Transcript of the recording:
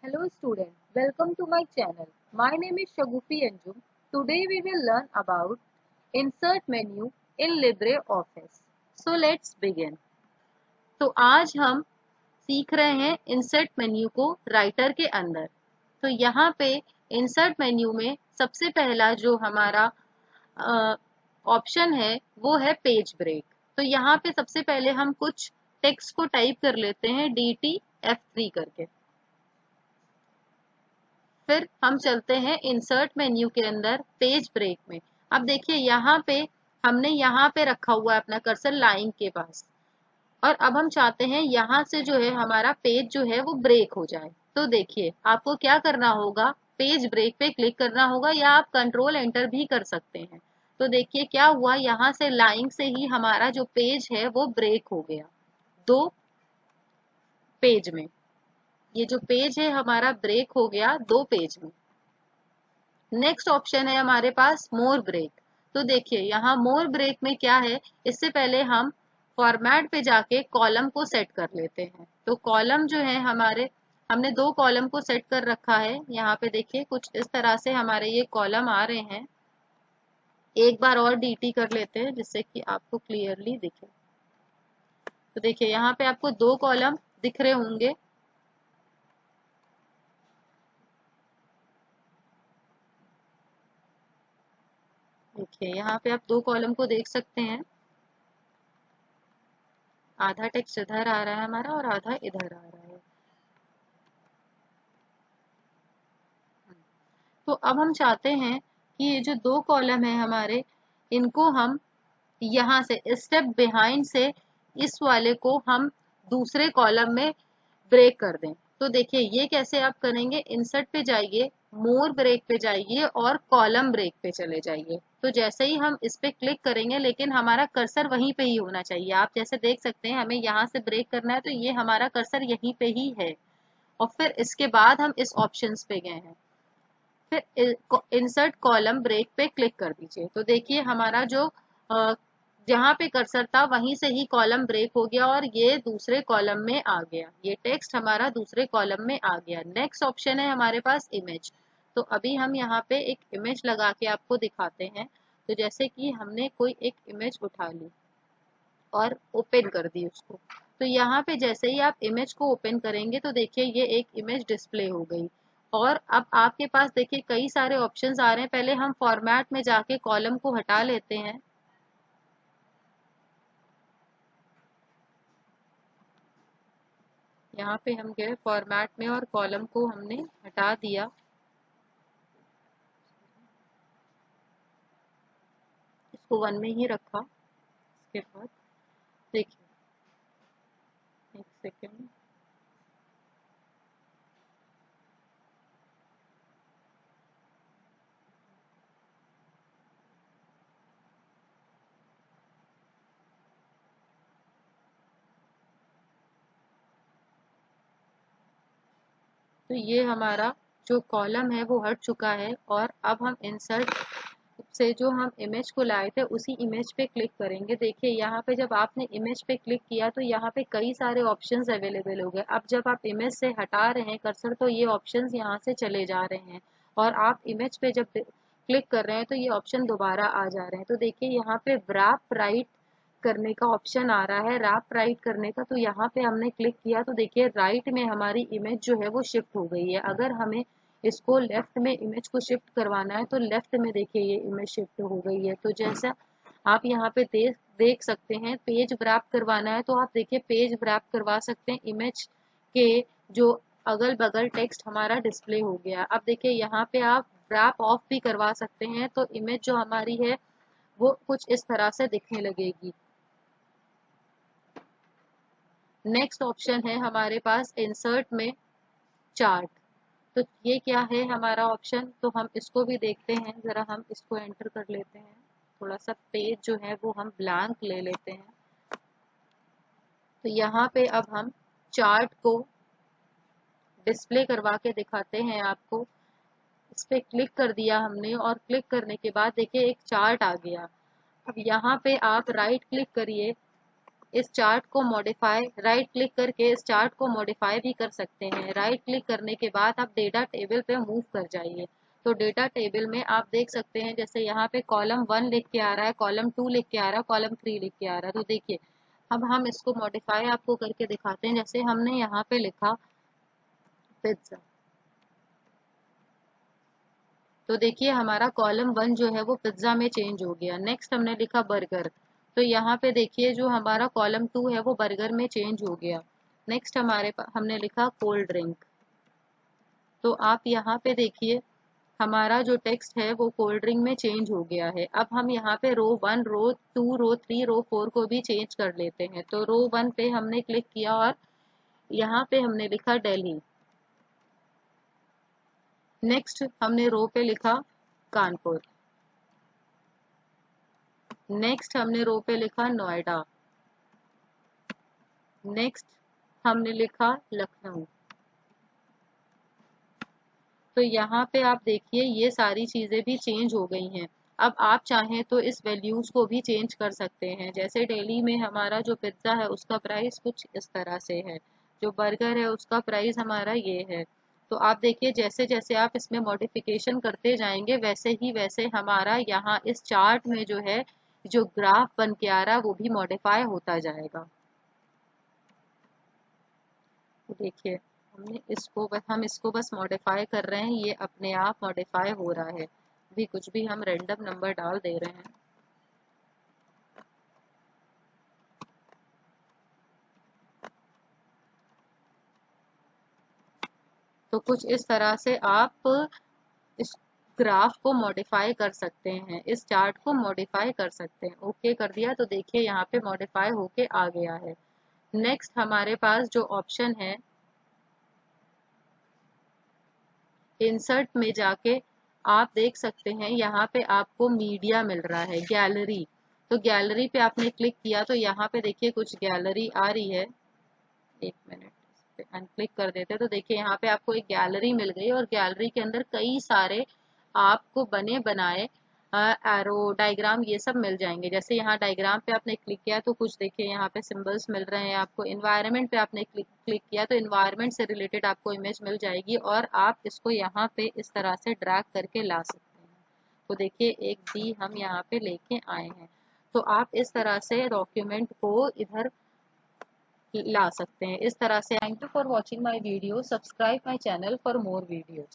Hello students, welcome to my channel. My name is Shagufi Anjum. Today we will learn about insert menu in LibreOffice. So let's begin. तो आज हम सीख रहे हैं insert menu को writer के अंदर। तो यहाँ पे इंसर्ट मेन्यू में सबसे पहला जो हमारा ऑप्शन है वो है पेज ब्रेक। तो यहाँ पे सबसे पहले हम कुछ टेक्स्ट को टाइप कर लेते हैं DT F3 करके। फिर हम चलते हैं इंसर्ट मेन्यू के अंदर पेज ब्रेक में। अब देखिए यहाँ पे हमने यहाँ पे रखा हुआ है अपना कर्सर लाइन के पास, और अब हम चाहते हैं यहाँ से जो है हमारा पेज जो है वो ब्रेक हो जाए। तो देखिए आपको क्या करना होगा, पेज ब्रेक पे क्लिक करना होगा, या आप कंट्रोल एंटर भी कर सकते हैं। तो देखिए क्या हुआ, यहाँ से लाइन से ही हमारा जो पेज है वो ब्रेक हो गया दो पेज में। ये जो पेज है हमारा ब्रेक हो गया दो पेज में। नेक्स्ट ऑप्शन है हमारे पास मोर ब्रेक। तो देखिए यहाँ मोर ब्रेक में क्या है, इससे पहले हम फॉर्मेट पे जाके कॉलम को सेट कर लेते हैं। तो कॉलम जो है हमारे, हमने दो कॉलम को सेट कर रखा है। यहाँ पे देखिए कुछ इस तरह से हमारे ये कॉलम आ रहे हैं। एक बार और DT कर लेते हैं जिससे कि आपको क्लियरली दिखे। तो देखिए यहाँ पे आपको दो कॉलम दिख रहे होंगे। देखिए यहाँ पे आप दो कॉलम को देख सकते हैं। आधा टेक्स्ट इधर आ रहा है हमारा और आधा इधर आ रहा है। तो अब हम चाहते हैं कि ये जो दो कॉलम है हमारे, इनको हम यहाँ से स्टेप बिहाइंड से इस वाले को हम दूसरे कॉलम में ब्रेक कर दें। तो देखिए ये कैसे आप करेंगे, इंसर्ट पे जाइए, मोर ब्रेक पे जाइए और कॉलम ब्रेक पे चले जाइए। तो जैसे ही हम इस पे क्लिक करेंगे, लेकिन हमारा कर्सर वहीं पे ही होना चाहिए। आप जैसे देख सकते हैं हमें यहाँ से ब्रेक करना है, तो ये हमारा कर्सर यहीं पे ही है। और फिर इसके बाद हम इस ऑप्शंस पे गए हैं, फिर इंसर्ट कॉलम ब्रेक पे क्लिक कर दीजिए। तो देखिए हमारा जो जहाँ पे कर्सर था वहीं से ही कॉलम ब्रेक हो गया और ये दूसरे कॉलम में आ गया। ये टेक्स्ट हमारा दूसरे कॉलम में आ गया। नेक्स्ट ऑप्शन है हमारे पास इमेज। तो अभी हम यहाँ पे एक इमेज लगा के आपको दिखाते हैं। तो जैसे कि हमने कोई एक इमेज उठा ली और ओपन कर दी उसको। तो यहाँ पे जैसे ही आप इमेज को ओपन करेंगे तो देखिए ये एक इमेज डिस्प्ले हो गई। और अब आपके पास देखिए कई सारे ऑप्शंस आ रहे हैं। पहले हम फॉर्मेट में जाके कॉलम को हटा लेते हैं। यहाँ पे हम गए फॉर्मेट में और कॉलम को हमने हटा दिया। इसको 1 में ही रखा। इसके बाद देखिए, एक सेकेंड, तो ये हमारा जो कॉलम है वो हट चुका है। और अब हम इंसर्ट से जो हम इमेज को लाए थे उसी इमेज पे क्लिक करेंगे। देखिए यहाँ पे जब आपने इमेज पे क्लिक किया तो यहाँ पे कई सारे ऑप्शंस अवेलेबल हो गए। अब जब आप इमेज से हटा रहे हैं कर्सर तो ये ऑप्शंस यहाँ से चले जा रहे हैं, और आप इमेज पे जब क्लिक कर रहे हैं तो ये ऑप्शन दोबारा आ जा रहे हैं। तो देखिए यहाँ पे रैप राइट करने का ऑप्शन आ रहा है, रैप राइट करने का। तो यहाँ पे हमने क्लिक किया तो देखिए राइट में हमारी इमेज जो है वो शिफ्ट हो गई है। अगर हमें इसको लेफ्ट में इमेज को शिफ्ट करवाना है तो लेफ्ट में देखिए ये इमेज शिफ्ट हो गई है। तो जैसा आप यहाँ पे देख सकते हैं, पेज व्रैप करवाना है तो आप देखिए पेज व्रैप करवा सकते हैं। इमेज के जो अगल बगल टेक्स्ट हमारा डिस्प्ले हो गया। अब देखिए यहाँ पे आप व्रैप ऑफ भी करवा सकते हैं, तो इमेज जो हमारी है वो कुछ इस तरह से दिखने लगेगी। नेक्स्ट ऑप्शन है हमारे पास इंसर्ट में चार्ट। तो ये क्या है हमारा ऑप्शन, तो हम इसको भी देखते हैं। ज़रा हम इसको एंटर कर लेते हैं। थोड़ा सा पेज जो है वो हम ब्लैंक ले लेते हैं। तो यहाँ पे अब हम चार्ट को डिस्प्ले करवा के दिखाते हैं आपको। इस पे क्लिक कर दिया हमने और क्लिक करने के बाद देखिए एक चार्ट आ गया। अब यहाँ पे आप राइट क्लिक करिए इस चार्ट को मॉडिफाई, राइट क्लिक करके इस चार्ट को मॉडिफाई भी कर सकते हैं। राइट क्लिक करने के बाद आप डेटा टेबल पे मूव कर जाइए। तो डेटा टेबल में आप देख सकते हैं जैसे यहाँ पे कॉलम 1 लिख के आ रहा है, कॉलम 2 लिख के आ रहा है, कॉलम 3 लिख के आ रहा है। तो देखिए अब हम इसको मॉडिफाई आपको करके दिखाते हैं। जैसे हमने यहाँ पे लिखा पिज्जा, तो देखिए हमारा कॉलम 1 जो है वो पिज्जा में चेंज हो गया। नेक्स्ट हमने लिखा बर्गर, तो यहाँ पे देखिए जो हमारा कॉलम 2 है वो बर्गर में चेंज हो गया। नेक्स्ट हमने लिखा कोल्ड ड्रिंक, तो आप यहाँ पे देखिए हमारा जो टेक्स्ट है वो कोल्ड ड्रिंक में चेंज हो गया है। अब हम यहाँ पे रो 1, रो 2, रो 3, रो 4 को भी चेंज कर लेते हैं। तो रो 1 पे हमने क्लिक किया और यहाँ पे हमने लिखा दिल्ली। नेक्स्ट हमने रो पे लिखा कानपुर। नेक्स्ट हमने रो पे लिखा नोएडा। नेक्स्ट हमने लिखा लखनऊ। तो यहाँ पे आप देखिए ये सारी चीजें भी चेंज हो गई हैं। अब आप चाहें तो इस वैल्यूज को भी चेंज कर सकते हैं। जैसे दिल्ली में हमारा जो पिज्जा है उसका प्राइस कुछ इस तरह से है, जो बर्गर है उसका प्राइस हमारा ये है। तो आप देखिए जैसे जैसे आप इसमें मॉडिफिकेशन करते जाएंगे वैसे ही वैसे हमारा यहाँ इस चार्ट में जो है जो ग्राफ बन के आ रहा है वो भी मॉडिफाई होता जाएगा। देखिए हम इसको बस मॉडिफाई कर रहे हैं, ये अपने आप मॉडिफाई हो रहा है। भी कुछ भी हम रैंडम नंबर डाल दे रहे हैं। तो कुछ इस तरह से आप इस ग्राफ को मॉडिफाई कर सकते हैं, इस चार्ट को मॉडिफाई कर सकते हैं। ओके कर दिया तो देखिए यहाँ पे मॉडिफाई होके आ गया है। नेक्स्ट हमारे पास जो ऑप्शन है इंसर्ट में जाके आप देख सकते हैं यहाँ पे आपको मीडिया मिल रहा है, गैलरी। तो गैलरी पे आपने क्लिक किया तो यहाँ पे देखिए कुछ गैलरी आ रही है। एक मिनट, इस पे अनक्लिक कर देते हैं तो देखिए यहाँ पे आपको एक गैलरी मिल गई और गैलरी के अंदर कई सारे आपको बने बनाए एरो डायग्राम ये सब मिल जाएंगे। जैसे यहाँ डायग्राम पे आपने क्लिक किया तो कुछ देखिए यहाँ पे सिंबल्स मिल रहे हैं आपको। इन्वायरमेंट पे आपने क्लिक किया तो इन्वायरमेंट से रिलेटेड आपको इमेज मिल जाएगी और आप इसको यहाँ पे इस तरह से ड्रैग करके ला सकते हैं। तो देखिए एक डी हम यहाँ पे लेके आए हैं। तो आप इस तरह से डॉक्यूमेंट को इधर ला सकते हैं इस तरह से। Thank you for watching my video, subscribe my channel for more video.